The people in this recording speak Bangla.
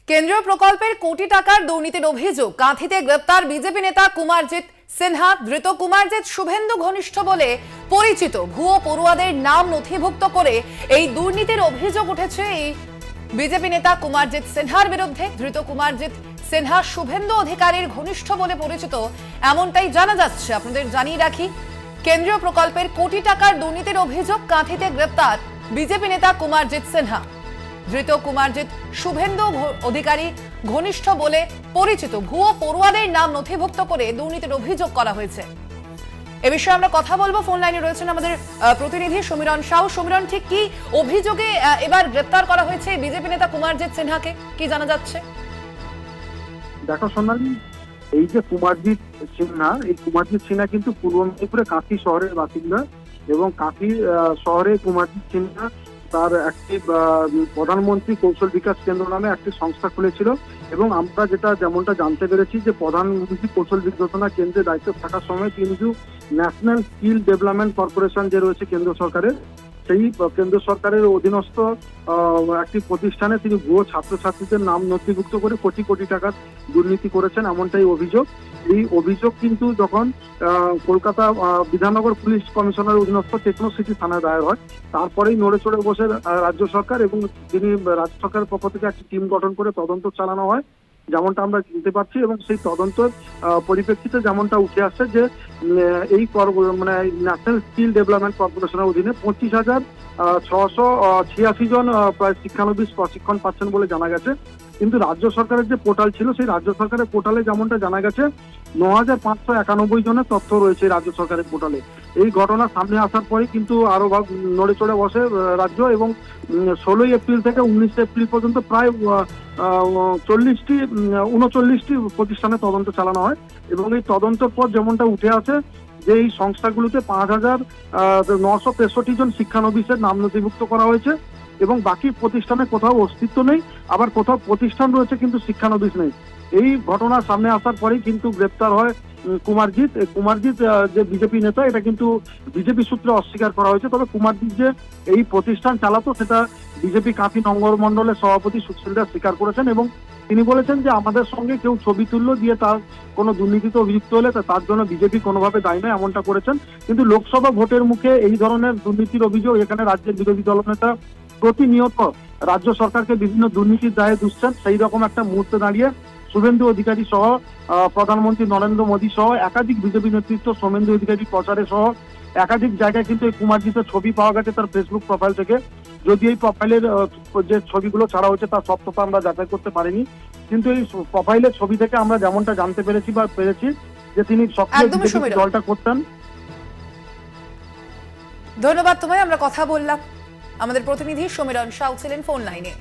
কেন্দ্রীয় প্রকল্পের কোটি টাকার দুর্নীতির অভিযোগ, কাঁথিতে গ্রেপ্তার বিজেপি নেতা কুমারজিৎ সিনহা। ধৃত কুমারজিৎ শুভেন্দু ঘনিষ্ঠ বলে পরিচিত। ভুয়ো পড়ুয়াদের নাম নথিভুক্ত করে এই দুর্নীতির অভিযোগ উঠেছে এই বিজেপি নেতা কুমারজিৎ সিনহার বিরুদ্ধে। ধৃত কুমারজিৎ সিনহা শুভেন্দু অধিকারীর ঘনিষ্ঠ বলে পরিচিত, এমনটাই জানা যাচ্ছে। আপনাদের জানিয়ে রাখি, কেন্দ্রীয় প্রকল্পের কোটি টাকার দুর্নীতির অভিযোগ, কাঁথিতে গ্রেপ্তার বিজেপি নেতা কুমারজিৎ সিনহা। ধৃত কুমারজিৎ শুভেন্দু অধিকারী ঘনিষ্ঠ বলে পরিচিত। ভুয়ো পড়ুয়াদের নাম নথিভুক্ত করে দুর্নীতির অভিযোগ করা হয়েছে। এ বিষয়ে আমরা কথা বলবো। ফোন লাইনে রয়েছেন আমাদের প্রতিনিধি সমীরণ সাউ। সমীরণ, ঠিক কি অভিযোগে এবার গ্রেপ্তার করা হয়েছে বিজেপি নেতা কুমারজিৎ সিনহাকে, কি জানা যাচ্ছে? দেখো সোনালী, এই যে কুমারজিৎ সিনহা, এই কুমারজিৎ সিনহা কিন্তু পূর্ব মেদিনীপুরে কাঁথি শহরের বাসিন্দা এবং কাঁথি শহরে কুমারজিৎ সিনহা তার একটি প্রধানমন্ত্রী কৌশল বিকাশ কেন্দ্র নামে একটি সংস্থা খুলেছিল এবং আমরা যেমনটা জানতে পেরেছি যে প্রধানমন্ত্রী কৌশল বিকাশনা কেন্দ্রে দায়িত্ব থাকার সময় কিন্তু ন্যাশনাল স্কিল ডেভেলপমেন্ট কর্পোরেশন যে রয়েছে কেন্দ্র সরকারের, সেই কেন্দ্র সরকারের অধীনস্থ একটি প্রতিষ্ঠানে তিনি ভুয়ো ছাত্রছাত্রীদের নাম নথিভুক্ত করে কোটি কোটি টাকার দুর্নীতি করেছেন, এমনটাই অভিযোগ। এই অভিযোগ কিন্তু যখন কলকাতা বিধাননগর পুলিশ কমিশনারের অধীনস্থ টেকনো সিটি থানায় দায়ের হয়, তারপরেই নড়ে চড়ে বসে রাজ্য সরকার এবং তিনি রাজ্য সরকারের পক্ষ থেকে একটি টিম গঠন করে তদন্ত চালানো হয়, যেমনটা আমরা জানতে পারছি। এবং সেই তদন্তের পরিপ্রেক্ষিতে যেমনটা উঠে আসছে যে এই ন্যাশনাল স্কিল ডেভেলপমেন্ট কর্পোরেশনের অধীনে 25,686 জন প্রায় শিক্ষানবিশ প্রশিক্ষণ পাচ্ছেন বলে জানা গেছে। কিন্তু রাজ্য সরকারের যে পোর্টাল ছিল, সেই রাজ্য সরকারের পোর্টালে যেমনটা জানা গেছে 9,591 জনের তথ্য রয়েছে রাজ্য সরকারের পোর্টালে। এই ঘটনা সামনে আসার পরে কিন্তু আরো নড়ে চড়ে বসে রাজ্য এবং 16 এপ্রিল থেকে 19 এপ্রিল পর্যন্ত প্রায় 39টি প্রতিষ্ঠানে তদন্ত চালানো হয় এবং এই তদন্তের পর যেমনটা উঠে আসে যে এই সংস্থাগুলোতে 5,963 জন শিক্ষানবিশের নাম নথিভুক্ত করা হয়েছে এবং বাকি প্রতিষ্ঠানে কোথাও অস্তিত্ব নেই, আবার কোথাও প্রতিষ্ঠান রয়েছে কিন্তু শিক্ষানবিশ নেই। এই ঘটনা সামনে আসার পরেই কিন্তু গ্রেপ্তার হয় কুমারজিৎ। যে বিজেপি নেতা, এটা কিন্তু বিজেপি সূত্রে অস্বীকার করা হয়েছে। তবে কুমারজিৎ যে এই প্রতিষ্ঠান চালাতো সেটা বিজেপি কাঁথি নগর মন্ডলের সভাপতি সুশীল দাস স্বীকার করেছেন এবং তিনি বলেছেন যে আমাদের সঙ্গে কেউ ছবি তুললো দিয়ে তার কোনো দুর্নীতিতে অভিযুক্ত হলে তার জন্য বিজেপি কোনোভাবে দায়ী নয়, এমনটা করেছেন। কিন্তু লোকসভা ভোটের মুখে এই ধরনের দুর্নীতির অভিযোগ এখানে রাজ্যের বিরোধী দলনেতা প্রতিনিয়ত রাজ্য সরকারকে বিভিন্ন দুর্নীতির দায়ে দুষছেন। সেই রকম একটা মুহূর্তে দাঁড়িয়ে শুভেন্দু অধিকারী সহ প্রধানমন্ত্রী নরেন্দ্র মোদী সহ একাধিক বিজেপি নেতৃত্ব, সৌমেন্দু অধিকারী প্রচারে সহ একাধিক জায়গায় কিন্তু এই কুমারজিতের ছবি পাওয়া গেছে তার ফেসবুক প্রোফাইল থেকে। যদি এই প্রোফাইলের যে ছবিগুলো ছাড়া হয়েছে তার সত্যতা আমরা যাচাই করতে পারিনি, কিন্তু এই প্রোফাইলের ছবি থেকে আমরা যেমনটা জানতে পেরেছি যে তিনি সক্রিয় দলটা করতেন। ধন্যবাদ তোমায়। আমরা কথা বললাম, আমাদের প্রতিনিধি সমীরণ সাউ ছিলেন ফোন লাইনে।